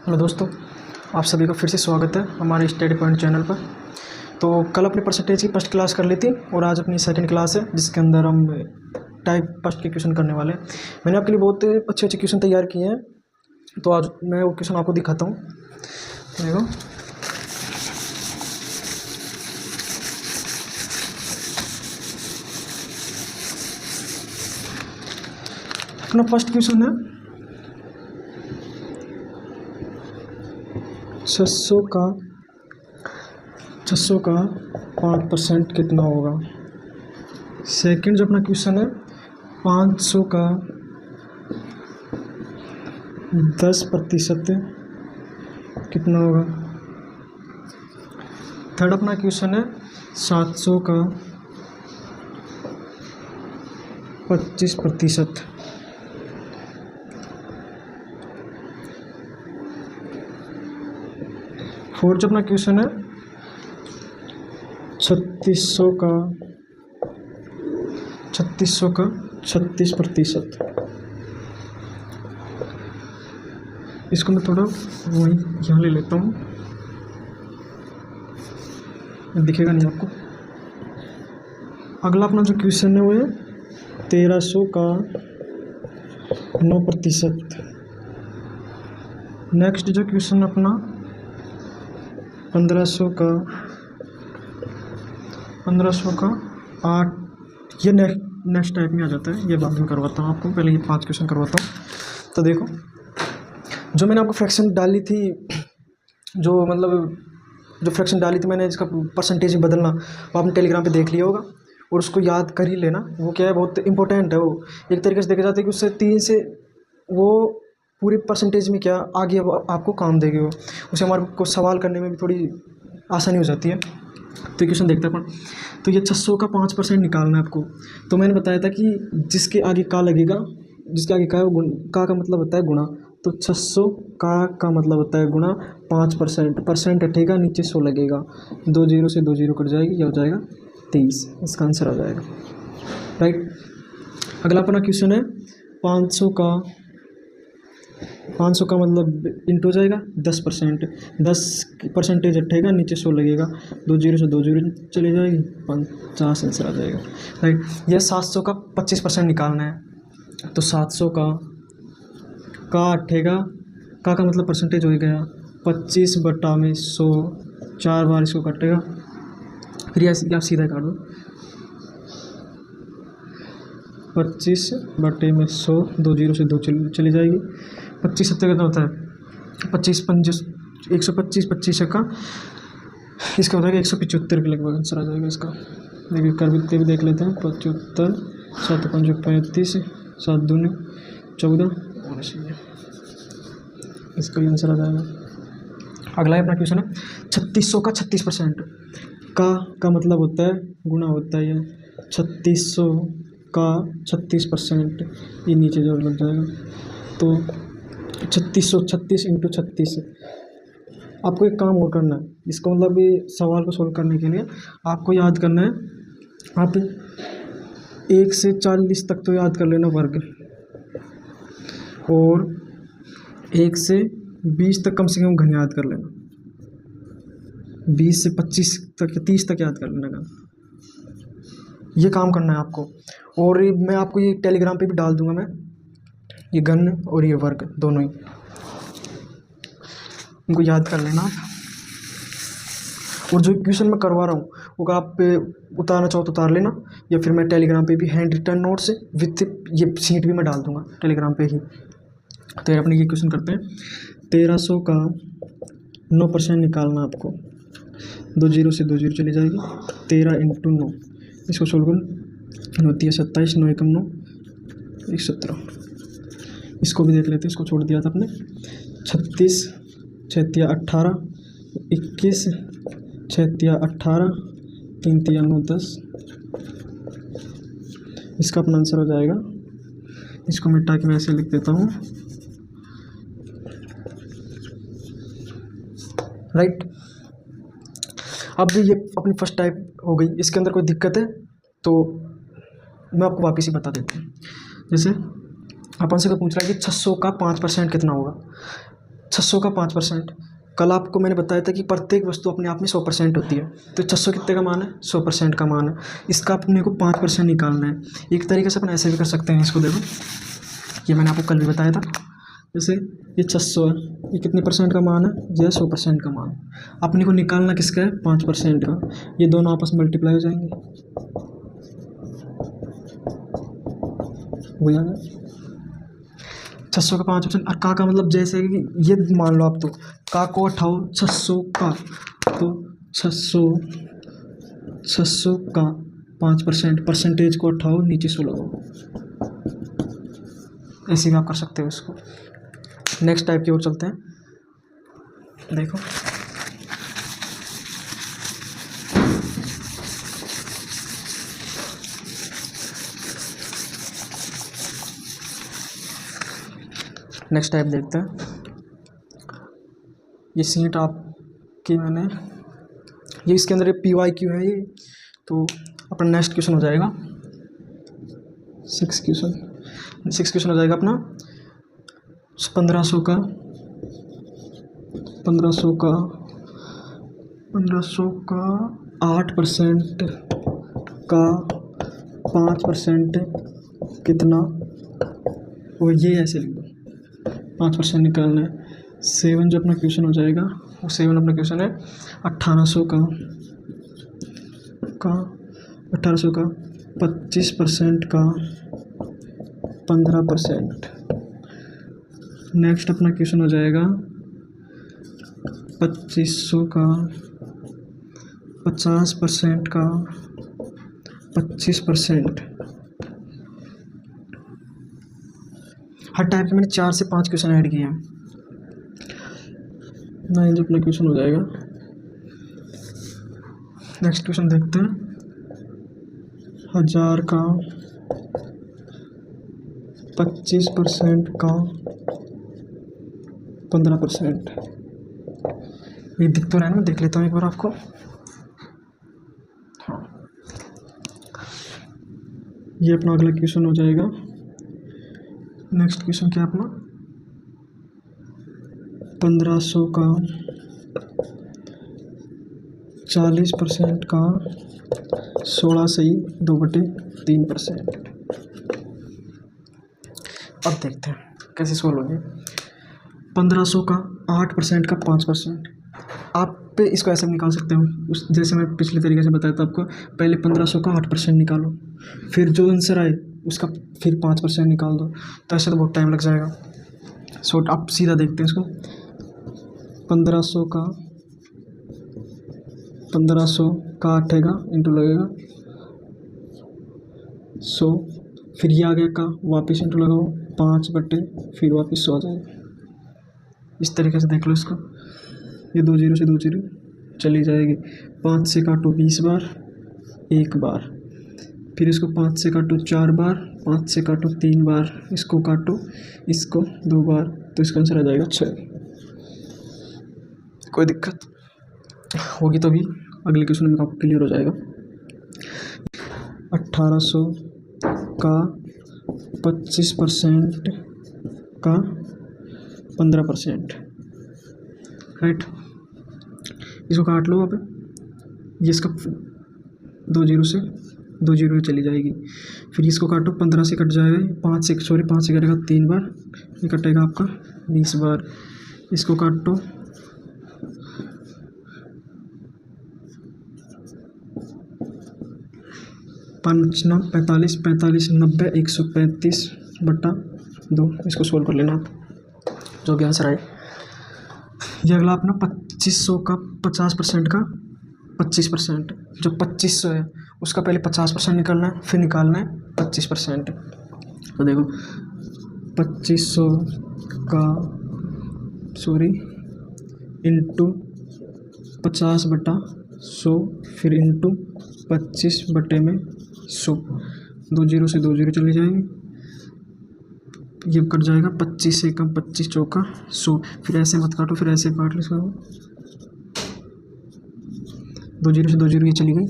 Hello दोस्तों, आप सभी का फिर से स्वागत है हमारे स्टडी पॉइंट चैनल पर। तो कल अपने परसेंटेज की फर्स्ट क्लास कर ली थी और आज अपनी सेकंड क्लास है जिसके अंदर हम टाइप फर्स्ट के क्वेश्चन करने वाले हैं। मैंने आपके लिए बहुत अच्छे अच्छे क्वेश्चन तैयार किए हैं, तो आज मैं वो क्वेश्चन आपको दिखाता हूँ। देखो, अपना फर्स्ट क्वेश्चन है 600 का 5% कितना होगा। सेकंड जो अपना क्वेश्चन है 500 का 10% कितना होगा। थर्ड अपना क्वेश्चन है 700 का 25%। फोर्थ जो अपना क्वेश्चन है 3600 का 36%। इसको मैं थोड़ा वही यहाँ ले लेता हूँ, दिखेगा नहीं आपको। अगला अपना जो क्वेश्चन है वो है 1300 का 9%। नेक्स्ट जो क्वेश्चन अपना 1500 का 8। ये नेक्स्ट टाइप में आ जाता है, ये बाद में करवाता हूँ आपको, पहले ये 5 क्वेश्चन करवाता हूँ। तो देखो, जो मैंने आपको फ्रैक्शन डाली थी, जो फ्रैक्शन डाली थी मैंने, इसका परसेंटेज बदलना, वो आपने टेलीग्राम पे देख लिया होगा और उसको याद कर ही लेना। वो क्या है, बहुत इंपॉर्टेंट है। वो एक तरीके से देखा जाता है कि उससे 3 से वो पूरी परसेंटेज में क्या आगे आपको काम देगी। वो उसे हमारे को सवाल करने में भी थोड़ी आसानी हो जाती है। तो क्वेश्चन देखते हैं अपन। तो ये 600 का 5% निकालना है आपको। तो मैंने बताया था कि जिसके आगे का लगेगा, जिसके आगे का है वो का मतलब होता है गुणा। तो 600 का मतलब होता है गुणा 5%। परसेंट हटेगा, नीचे 100 लगेगा, 2 जीरो से 2 जीरो कट जाएगी, यह हो जाएगा 23। इसका आंसर आ जाएगा, राइट। अगला अपना क्वेश्चन है 500 का मतलब इंटू हो जाएगा 10%। 10% हटेगा, नीचे 100 लगेगा, 2 जीरो से 2 जीरो चली जाएगी, 50 आंसर आ जाएगा, राइट। यह 700 का 25% निकालना है। तो 700 का हटेगा, का मतलब परसेंटेज हो गया 25/100, 4 बार इसको कटेगा, फिर आप सीधा काट दो। 25/100, 2 जीरो से 2 चली जाएगी, 25 सत्तर कितना होता है, 25 पंज 125, 25 का इसका होता है 175 के लगभग आंसर आ जाएगा इसका। देखिए कर भी देख लेते हैं। 75, 7 पंज 35, 7 दूनी 14, इसका ही आंसर आ जाएगा। अगला अपना क्वेश्चन है 3600 का 36%। का मतलब होता है गुणा होता है, ये 3600 का 36%, ये नीचे जोड़ लग जाएगा। तो 3636 इंटू 36। आपको एक काम और करना है, इसका मतलब ये सवाल को सोल्व करने के लिए आपको याद करना है, आप 1 से 40 तक तो याद कर लेना वर्ग, और 1 से 20 तक कम से कम घन याद कर लेना, 20 से 25 तक 30 तक याद कर लेना घन। ये काम करना है आपको। और मैं आपको ये टेलीग्राम पे भी डाल दूंगा, मैं ये घन और ये वर्ग दोनों ही, इनको याद कर लेना आप। और जो क्वेश्चन मैं करवा रहा हूँ वो अगर आप उतारना चाहो तो उतार लेना, या फिर मैं टेलीग्राम पे भी हैंड रिटन नोट्स विथ ये सीट भी मैं डाल दूंगा टेलीग्राम पे ही। तो अपने ये क्वेश्चन करते हैं। 1300 का 9% निकालना आपको, 2 जीरो से 2 जीरो चली जाएगी, 13 इंटू 9, इसको सोल्व कर होती है 27, 9 एकम 9, 17। इसको भी देख लेते हैं, इसको छोड़ दिया था अपने। 36 6 18, 21 6 18, 3 9 10, इसका अपना आंसर हो जाएगा। इसको मिटा के मैं ऐसे लिख देता हूँ, राइट। अब ये अपनी फर्स्ट टाइप हो गई। इसके अंदर कोई दिक्कत है तो मैं आपको वापस ही बता देता हूँ। जैसे अपन से कोई पूछ रहा है कि 600 का 5% कितना होगा। 600 का 5%। कल आपको मैंने बताया था कि प्रत्येक वस्तु अपने आप में 100% होती है, तो 600 कितने का मान है? 100% का मान है। इसका अपने को 5% निकालना है। एक तरीके से अपन ऐसे भी कर सकते हैं इसको, देखो ये मैंने आपको कल भी बताया था। जैसे ये 600 है, ये कितने परसेंट का मान है? ये 100% का मान। अपने को निकालना किसका है? 5% का। ये दोनों आपस में मल्टीप्लाई हो जाएंगे, हो जाएगा 600 का 5%। और का मतलब जैसे कि ये मान लो आप, तो का को उठाओ 600 का, तो 600 का 5%, परसेंटेज को उठाओ नीचे 100 लगाओ। ऐसे भी आप कर सकते हो इसको। नेक्स्ट टाइप की ओर चलते हैं। देखो नेक्स्ट टाइप देखते हैं। ये सीट आपकी मैंने ये इसके अंदर PYQ है ये, तो अपना नेक्स्ट क्वेश्चन हो जाएगा 6 क्वेश्चन हो जाएगा अपना 1500 का 8% का 5% कितना, वो ये ऐसे लिख दो, 5% निकालना है। 7 जो अपना क्वेश्चन हो जाएगा, वो 7 अपना क्वेश्चन है 1800 का 25% का 15%। नेक्स्ट अपना क्वेश्चन हो जाएगा 2500 का 50% का 25%। हर टाइप के मैंने 4 से 5 क्वेश्चन ऐड किए हैं। 9 जो अपना क्वेश्चन हो जाएगा। नेक्स्ट क्वेश्चन देखते हैं। 1000 का 25% का 15%। ये दिख तो रहा है ना, देख लेता हूँ एक बार आपको। हाँ, ये अपना अगला क्वेश्चन हो जाएगा। नेक्स्ट क्वेश्चन क्या अपना 1500 का 40% का 16 सही 2/3%। अब देखते हैं कैसे सोल्व होगी। 1500 का 8% का 5%। आप पे इसको ऐसे निकाल सकते हो, उस जैसे मैं पिछले तरीके से बताया था आपको। पहले 1500 का 8% निकालो, फिर जो आंसर आए उसका फिर 5% निकाल दो। तो ऐसे तो बहुत टाइम लग जाएगा। सो आप सीधा देखते हैं इसको। 1500 का 8 इंटू लगेगा 100, फिर ये आ गया का, वापस इंटू लगाओ 5 फिर वापस 100 आ जाएगा। इस तरीके से देख लो इसको। ये 2 0 से 2 0 चली जाएगी। 5 से काटो 20 बार, 1 बार, फिर इसको 5 से काटो 4 बार, 5 से काटो 3 बार, इसको काटो इसको 2 बार, तो इसका आंसर आ जाएगा 6। कोई दिक्कत होगी तो भी अगले क्वेश्चन में आपको क्लियर हो जाएगा। 1800 का 25% का 15%, राइट। इसको काट लो। अब ये इसका 2 0 से 2 0 चली जाएगी। फिर इसको काटो, 15 से कट जाएगा, 5 से कटेगा 3 बार, ये कटेगा आपका 20 बार। इसको काटो, 5 9 45 45 90 135/2। इसको सोल्व कर लेना आप, जो भी आंसर आए। ये अगला अपना 2500 का 50% का 25%। जो 2500 है उसका पहले 50% निकालना है, फिर निकालना है 25%। तो देखो 2500 का इंटू 50/100, फिर इंटू 25/100। 2 0 से 2 0 चली जाएंगी, ये कट जाएगा। 25 से कम 25 चौका 100, फिर ऐसे मत काटो, फिर ऐसे काट लो इसको। 2 0 से 2 0 ये चली गई,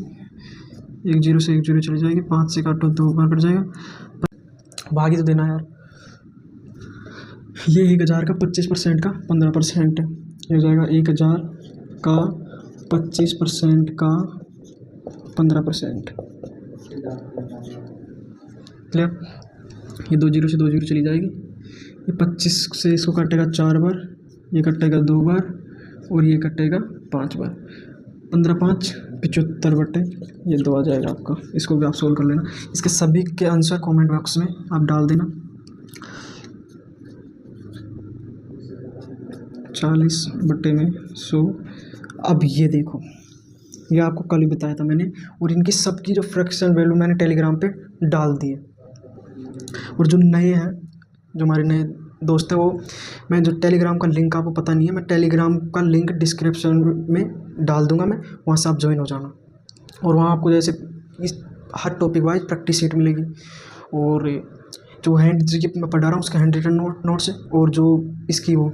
1 0 से 1 0 चली जाएगी। 5 से काटो 2 बार कट जाएगा। भागी तो देना यार। ये 1000 का 25% का 15%, ये हो जाएगा 1000 का 25% का 15%। क्लियर। ये 2 जीरो से 2 जीरो चली जाएगी, ये 25 से इसको कटेगा 4 बार, ये कटेगा 2 बार और ये कटेगा 5 बार। 15 5 75 बटे ये 2 आ जाएगा आपका। इसको भी आप सोल्व कर लेना। इसके सभी के आंसर कमेंट बॉक्स में आप डाल देना। 40 बटे में 100। अब ये देखो, ये आपको कल ही बताया था मैंने, और इनकी सबकी जो फ्रैक्शन वैल्यू मैंने टेलीग्राम पे डाल दी है। और जो नए हैं, जो हमारे नए दोस्त हैं, वो मैं जो टेलीग्राम का लिंक आपको पता नहीं है, मैं टेलीग्राम का लिंक डिस्क्रिप्शन में डाल दूंगा, मैं वहाँ से आप ज्वाइन हो जाना। और वहाँ आपको जैसे इस हर टॉपिक वाइज प्रैक्टिस शीट मिलेगी, और जो हैंड जो मैं पढ़ा रहा हूँ उसका हैंड रिटन नोट्स है, और जो इसकी वो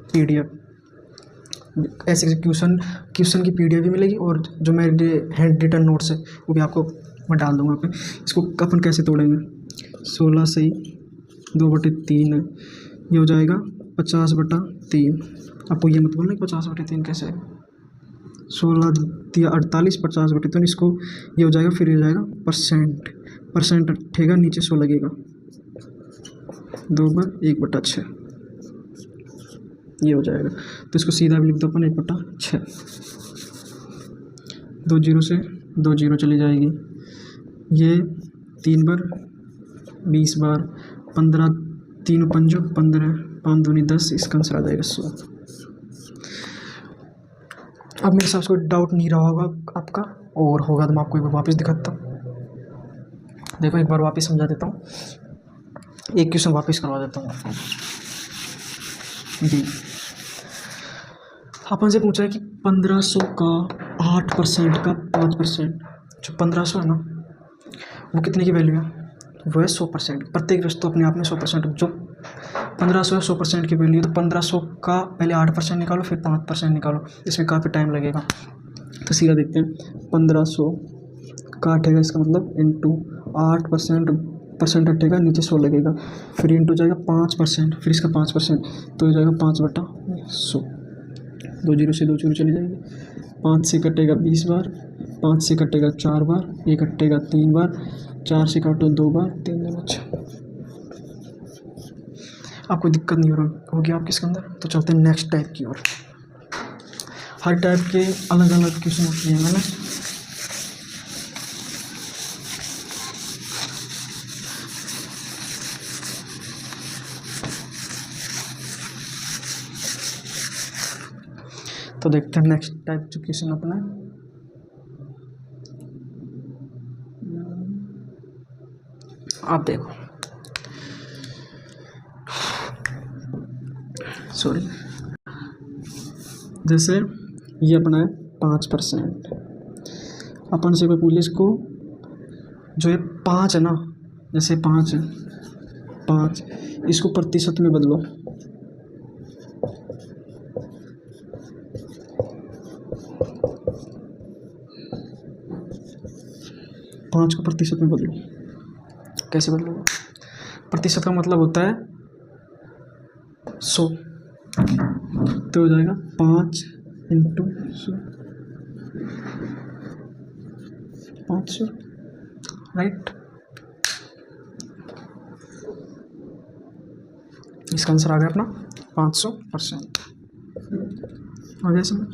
PDF ऐसे क्वेश्चन की PDF भी मिलेगी, और जो मेरे हैंड रिटन नोट्स है वो भी आपको मैं डाल दूँगा पे। इसको अपन कैसे तोड़ेंगे, 16 से 2/3 है, ये हो जाएगा 50/3। आपको ये मत बोलना 50/3 कैसे है, 16 दिया 48, 50/3 इसको ये हो जाएगा, फिर ये हो जाएगा परसेंट उठेगा, नीचे 100 लगेगा, 2 बार 1/6 ये हो जाएगा। तो इसको सीधा भी लिख दो अपन 1/6। 2 जीरो से 2 जीरो चली जाएगी, ये 3 बार 20 बार, 15 3 5 15, 5 दूनी 10, इसका आंसर आ जाएगा 100। अब मेरे हिसाब से कोई डाउट नहीं रहा होगा आपका, और होगा तो मैं आपको एक बार वापस दिखाता हूँ। देखो एक बार वापस समझा देता हूँ, एक क्वेश्चन वापस करवा देता हूँ आपको। जी, अपन से पूछा है कि 1500 का 8% का 5%, जो 1500 है ना वो कितने की वैल्यू है, वो है 100%। प्रत्येक वस्तु अपने आप में 100%, जो 1500 है 100% की वैल्यू, तो 1500 का पहले 8% निकालो, फिर 5% निकालो, इसमें काफ़ी टाइम लगेगा। तो सीधा देखते हैं, 1500 का हटेगा, इसका मतलब इंटू 8% हटेगा, नीचे 100 लगेगा, फिर इंटू जाएगा 5%, फिर इसका 5%, तो हो जाएगा 5/100। 2 जीरो से 2 जीरो चली जाएगी, 5 से कटेगा 20 बार, 5 से कटेगा 4 बार, ये कटेगा 3 बार, 4 से काटो 2 बार, 3 दूनी 6। आपको दिक्कत नहीं होगी आपके इसके अंदर। तो चलते हैं नेक्स्ट टाइप की ओर। हर टाइप के अलग अलग क्वेश्चन किए हैं मैंने। तो देखते हैं नेक्स्ट टाइप जो क्वेश्चन अपना, आप देखो, सॉरी, जैसे ये अपना है 5%, अपन से कोई पुलिस को जो ये 5 है ना, जैसे 5 है, 5 इसको प्रतिशत में बदलो, पाँच को प्रतिशत में बदलो। कैसे बदलोगे, प्रतिशत का मतलब होता है 100, तो हो जाएगा 5 × 100, 500, राइट। इसका आंसर आ गया अपना 500%। आ गया समझ।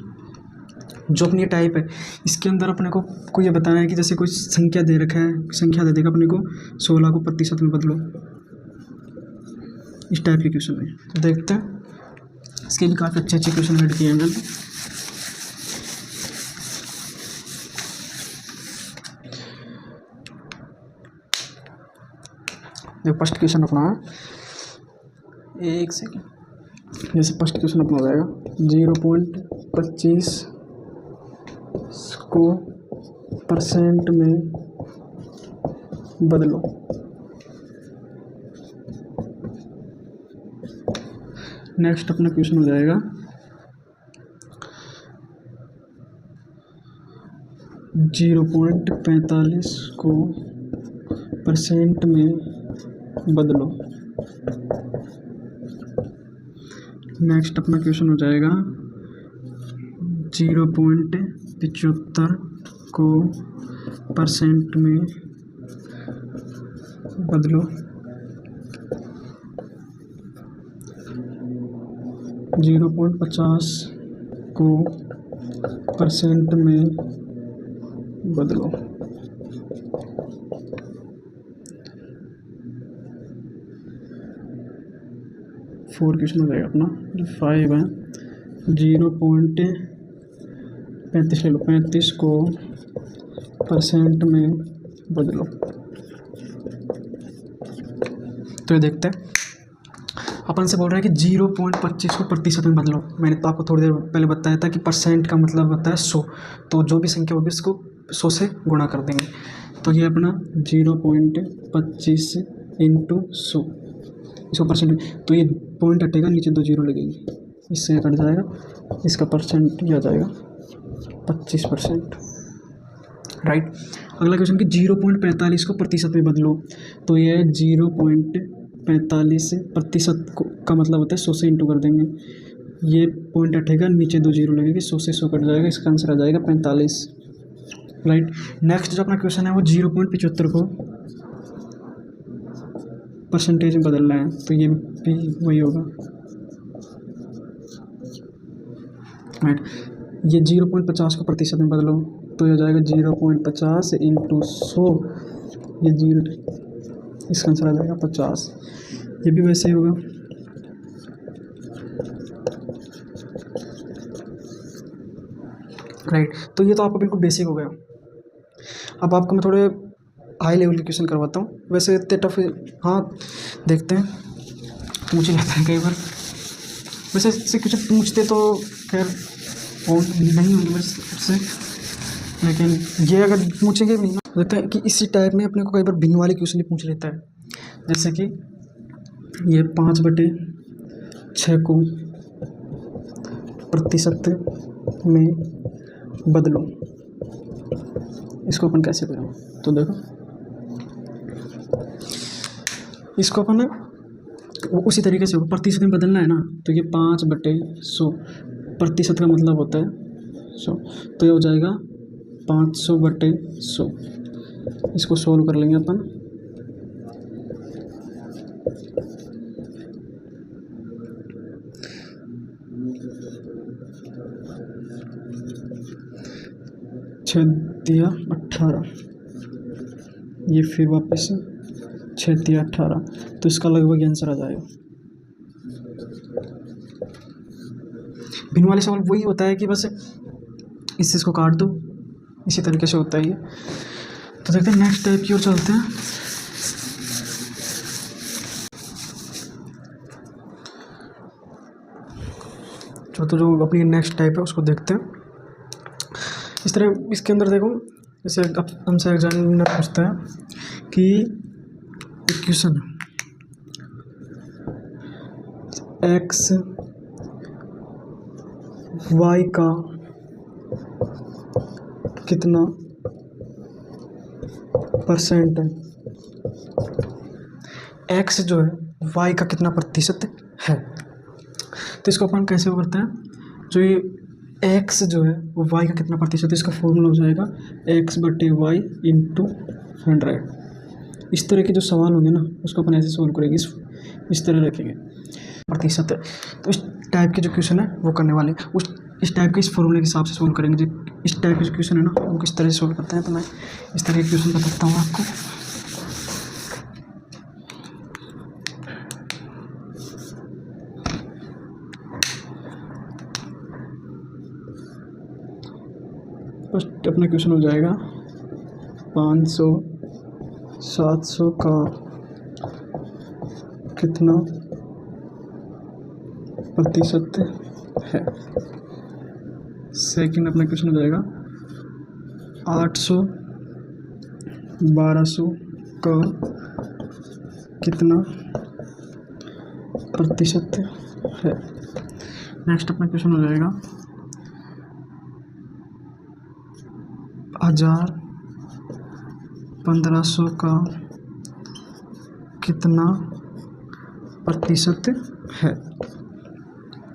जो अपनी टाइप है, इसके अंदर अपने को ये बताना है कि जैसे कोई संख्या दे रखा है, संख्या दे देगा अपने को, 16 को प्रतिशत में बदलो, इस टाइप के क्वेश्चन है। तो देखते हैं, इसके भी काफ़ी अच्छे अच्छे क्वेश्चन ऐड किए हैं मैंने। जो फर्स्ट क्वेश्चन अपना है, एक सेकेंड, जैसे फर्स्ट क्वेश्चन अपना हो जाएगा 0.25 को परसेंट में बदलो। नेक्स्ट अपना क्वेश्चन हो जाएगा 0.45 को परसेंट में बदलो। नेक्स्ट अपना क्वेश्चन हो जाएगा 0.75 को परसेंट में बदलो। 0.50 को परसेंट में बदलो। फोर क्वेश्चन हो जाएगा अपना। जो 5 है 0.35 ले लो, 35 को परसेंट में बदलो। तो ये देखते हैं, अपन से बोल रहा है कि 0.25 को प्रतिशत में बदलो। मैंने तो आपको थोड़ी देर पहले बताया था कि परसेंट का मतलब होता है 100, तो जो भी संख्या होगी इसको 100 से गुणा कर देंगे। तो ये अपना 0.25 इंटू 100, 100%। तो ये पॉइंट हटेगा, नीचे 2 जीरो लगेगी, इससे कट जाएगा, इसका परसेंट ये आ जाएगा 25%, राइट। अगला क्वेश्चन कि 0.45 को प्रतिशत में बदलो। तो ये 0.45 प्रतिशत का मतलब होता है 100 से इंटू कर देंगे, ये पॉइंट हटेगा, नीचे 2 जीरो लगेगी, 100 से 100 कट जाएगा, इसका आंसर आ जाएगा 45, राइट। नेक्स्ट जो अपना क्वेश्चन है वो 0.75 को परसेंटेज में बदलना है। तो ये भी वही होगा, राइट। ये 0.50 को प्रतिशत में बदलो, तो ये हो जाएगा 0.50 इंटू 100, ये 0, इसका आंसर आ जाएगा 50। ये भी वैसे ही होगा, राइट। तो ये तो आपको बिल्कुल बेसिक हो गया। अब आपको मैं थोड़े हाई लेवल के क्वेश्चन करवाता हूँ। वैसे इतने टफ, हाँ देखते हैं, पूछ ही लेते हैं कई बार। वैसे इससे क्वेश्चन पूछते तो खैर नहीं होंगे मुझसे, लेकिन ये अगर पूछेंगे भी ना, लगता है कि इसी टाइप में अपने को कई बार भिन्न वाले क्वेश्चन ही पूछ लेता है। जैसे कि ये 5/6 को प्रतिशत में बदलो, इसको अपन कैसे करें? तो देखो, इसको अपन उसी तरीके से प्रतिशत में बदलना है ना। तो ये 5/100, प्रतिशत का मतलब होता है 100, तो ये हो जाएगा 500/100। इसको सोल्व कर लेंगे अपन। छः 18, ये फिर वापस 6 18, तो इसका लगभग आंसर आ जाएगा। भिन्न वाले सवाल वही होता है कि बस इस चीज़ को काट दो, इसी तरीके से होता है ये। तो देखते हैं नेक्स्ट टाइप की ओर चलते हैं। जो अपनी नेक्स्ट टाइप है उसको देखते हैं। इस तरह इसके अंदर देखो, जैसे अब हमसे एग्जामिनर पूछता है कि क्वेश्चन x y का कितना परसेंट है, x जो है y का कितना प्रतिशत है। तो इसको अपन कैसे करते हैं, जो ये x जो है वो y का कितना प्रतिशत है, इसका फॉर्मूला हो जाएगा x/y इंटू 100। इस तरह के जो सवाल होंगे ना उसको अपन ऐसे सोल्व करेंगे, इस तरह रखेंगे प्रतिशत है। तो इस टाइप के जो क्वेश्चन है वो करने वाले इस टाइप के इस फॉर्मूले के हिसाब से सोल्व करेंगे। जो इस टाइप के जो क्वेश्चन है ना वो किस तरह से सोल्व करते हैं, तो मैं इस तरह के क्वेश्चन बताता हूँ आपको। फर्स्ट अपना क्वेश्चन हो जाएगा 500 700 का कितना प्रतिशत है। सेकंड अपना क्वेश्चन हो जाएगा 800 1200 का कितना प्रतिशत है। नेक्स्ट अपना क्वेश्चन हो जाएगा 1000 1500 का कितना प्रतिशत है।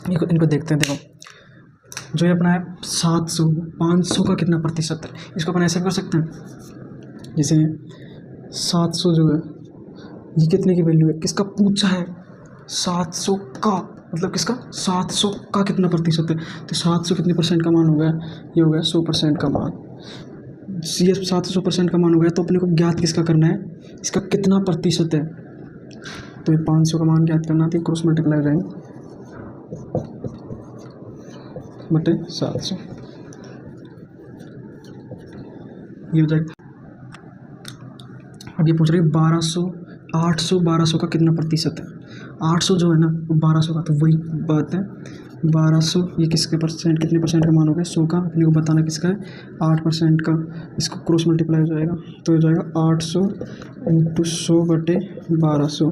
इनको देखते हैं। देखो जो ये अपना है 700, 500 का कितना प्रतिशत है, इसको अपन ऐसे कर सकते हैं। जैसे 700 जो है ये कितने की वैल्यू है, किसका पूछा है 700 का, मतलब किसका 700 का कितना प्रतिशत है, तो 700 कितने परसेंट का मान हो गया, ये हो गया 100% का मान। ये 700% का मान हो गया, तो अपने को ज्ञात किसका करना है, इसका कितना प्रतिशत है। तो ये 500 का मान ज्ञात करना था, क्रॉस मल्टीप्लाई रहेंगे बटे 700, ये हो जाएगा। अब ये पूछ रही है 1200, 800, 1200 का कितना प्रतिशत है। 800 जो है ना वो 1200 का, तो वही बात है 1200 ये किसके परसेंट, कितने परसेंट का मान हो गया 100 का, अपने को बताना किसका है 8% का। इसको क्रॉस मल्टीप्लाई हो जाएगा, तो हो जाएगा 800 इंटू 100 बटे 1200,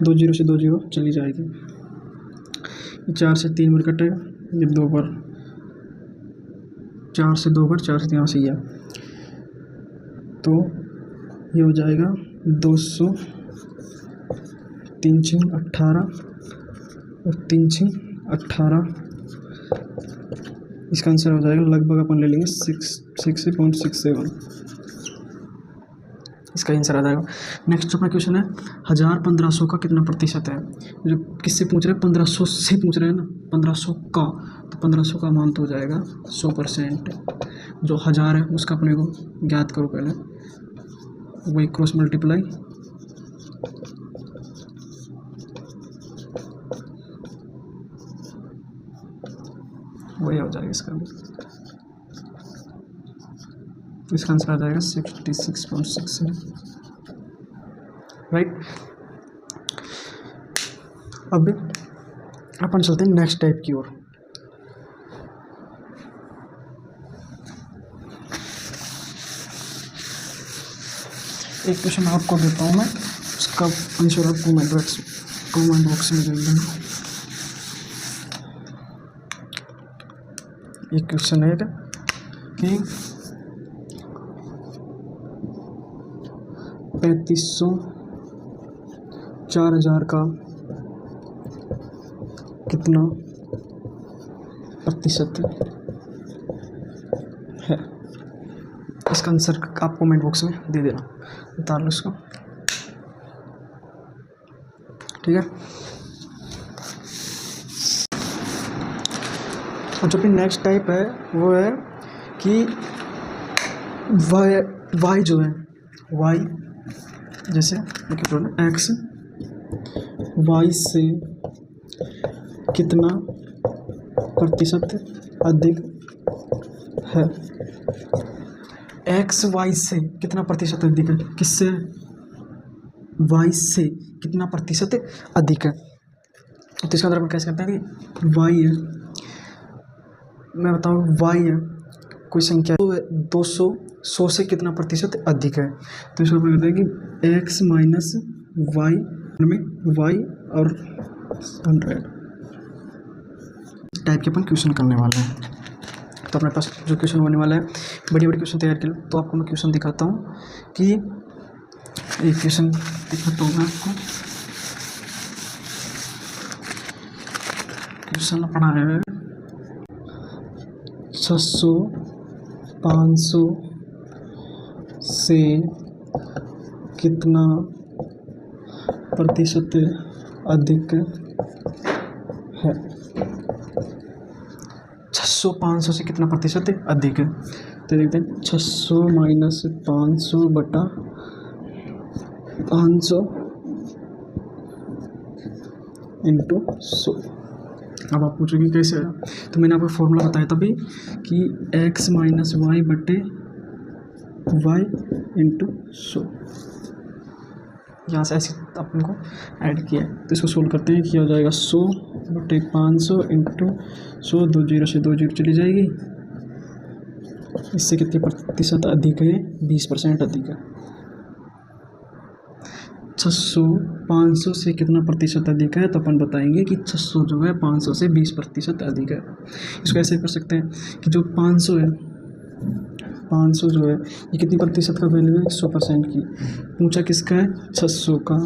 2 जीरो से 2 जीरो चली जाएगी, 4 से 3 बार कटेगा, ये 2 बार, 4 से 2 बार, 4 से 3 से ये, तो ये हो जाएगा 200, 3 6 18 और 3 6 18, इसका आंसर हो जाएगा लगभग अपन ले लेंगे 6.67, इसका आंसर आ जाएगा। नेक्स्ट जो अपना क्वेश्चन है 1000 1500 का कितना प्रतिशत है। जो किससे पूछ रहे हैं, 1500 से पूछ रहे हैं ना, 1500 का, तो 1500 का मान तो हो जाएगा 100%। जो 1000 है उसका अपने को ज्ञात करो पहले, वही क्रॉस मल्टीप्लाई, वही हो जाएगा इसका भी, तो इसका आंसर आ जाएगा 66.67, राइट। अब अपन चलते हैं नेक्स्ट टाइप की ओर। एक क्वेश्चन आपको देता हूँ मैं, उसका आंसर आप कमेंट बॉक्स में दे देना। एक क्वेश्चन है कि 3500 4000 का कितना प्रतिशत है। इसका आंसर आप कमेंट बॉक्स में दे देना, बता लो इसको, ठीक है। और जो भी नेक्स्ट टाइप है वो है कि वाई जो है, वाई जैसे एक्स वाई से कितना प्रतिशत अधिक है। एक्स वाई से कितना प्रतिशत अधिक है, किससे, वाई से कितना प्रतिशत अधिक है। तो इसका अंदर अपन कैसे करते हैं कि वाई है, मैं बताऊँ वाई है कोई संख्या 200, 100 से कितना प्रतिशत अधिक है। तो इसको अपन कहते हैं कि एक्स माइनस वाई में वाई और 100 टाइप के अपन क्वेश्चन करने वाले हैं। तो अपने पास जो क्वेश्चन होने वाला है, बड़ी बड़ी क्वेश्चन तैयार कर, तो आपको मैं क्वेश्चन दिखाता हूँ कि एक क्वेश्चन दिखाता हूँ मैं आपको। क्वेश्चन अपना है 600 500 से कितना प्रतिशत अधिक है। 600 500 से कितना प्रतिशत अधिक है, तो देखते हैं 600 माइनस 500 बटा 500 इंटू 100। अब आप पूछोगे कैसे है, तो मैंने आपको फॉर्मूला बताया तभी कि x माइनस वाई बटे वाई इंटू 100, यहाँ से ऐसे अपन को ऐड किया है। तो इसको सोल्व करते हैं, क्या हो जाएगा 100 बटे 500 इंटू 100, 2 जीरो से 2 जीरो चली जाएगी। इससे कितने प्रतिशत अधिक है, 20% अधिक है। 600 500 से कितना प्रतिशत अधिक है, तो अपन बताएंगे कि 600 जो है 500 से 20% अधिक है। इसको ऐसे कर सकते हैं कि जो 500 है, 500 जो है ये कितनी प्रतिशत का वैल्यू है, 100% की। पूछा किसका है, 600 का,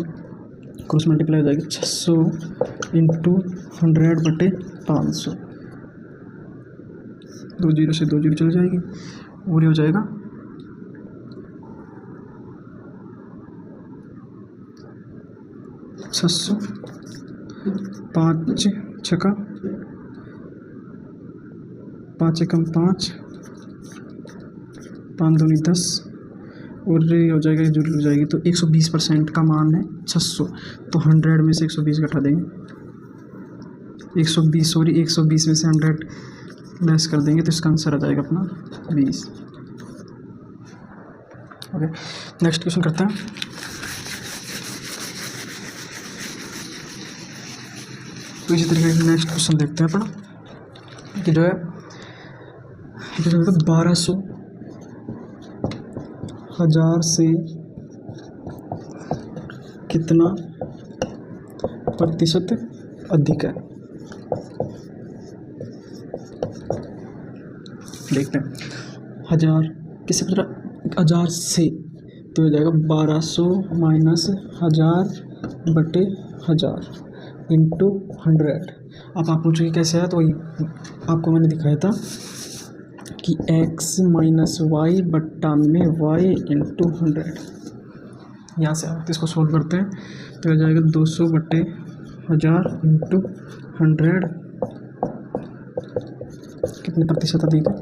क्रॉस मल्टीप्लाई हो जाएगी 600 इंटू 100 बटे 500, 2 जीरो से 2 जीरो चल जाएगी और ये हो जाएगा 600, 5 छक्का 5 एकम 5, 5 दूनी 10 और ये हो जाएगा, जुड़ हो जाएगी। तो 120% का मान है 600, तो 100 में से 120 घटा देंगे। 120 सॉरी 120 में से 100 लेस कर देंगे तो इसका आंसर आ जाएगा अपना 20। ओके, नेक्स्ट क्वेश्चन करते हैं। तो इसी तरीके से नेक्स्ट क्वेश्चन देखते हैं अपना कि जो है 1200 1000 से कितना प्रतिशत अधिक है। देखते हैं 1000 किसी तरह 1000 से, तो हो जाएगा 1200 माइनस 1000 बटे 1000 इंटू 100। अब आप पूछोगे कैसे है, तो वही आपको मैंने दिखाया था कि x माइनस वाई बट्टा में y इंटू 100। यहाँ से आप इसको सोल्व करते हैं तो हो जाएगा 200 बटे 1000 इंटू 100 कितने प्रतिशत अधिक है,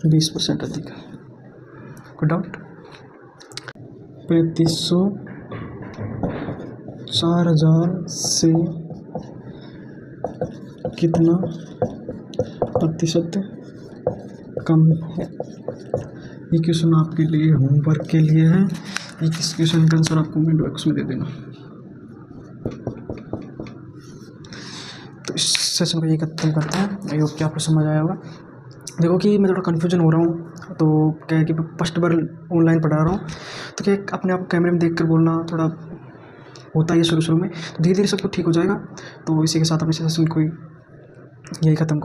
20% अधिक है। कोई डाउट? 3500 4000 से कितना प्रतिशत कम है। ये क्वेश्चन आपके लिए होमवर्क के लिए है। ये किस क्वेश्चन का आंसर आपको कमेंट बॉक्स में दे देना। तो इस सेशन को ये खत्म करते हैं। आई होप कि आपको समझ आया होगा। देखो कि मैं थोड़ा कन्फ्यूजन हो रहा हूँ, तो क्या है कि फर्स्ट बार ऑनलाइन पढ़ा रहा हूँ, तो क्या अपने आप कैमरे में देख कर बोलना थोड़ा होता है शुरू में, तो धीरे धीरे सब कुछ ठीक हो जाएगा। तो इसी के साथ अपने सेशन को यही ख़त्म करते हैं।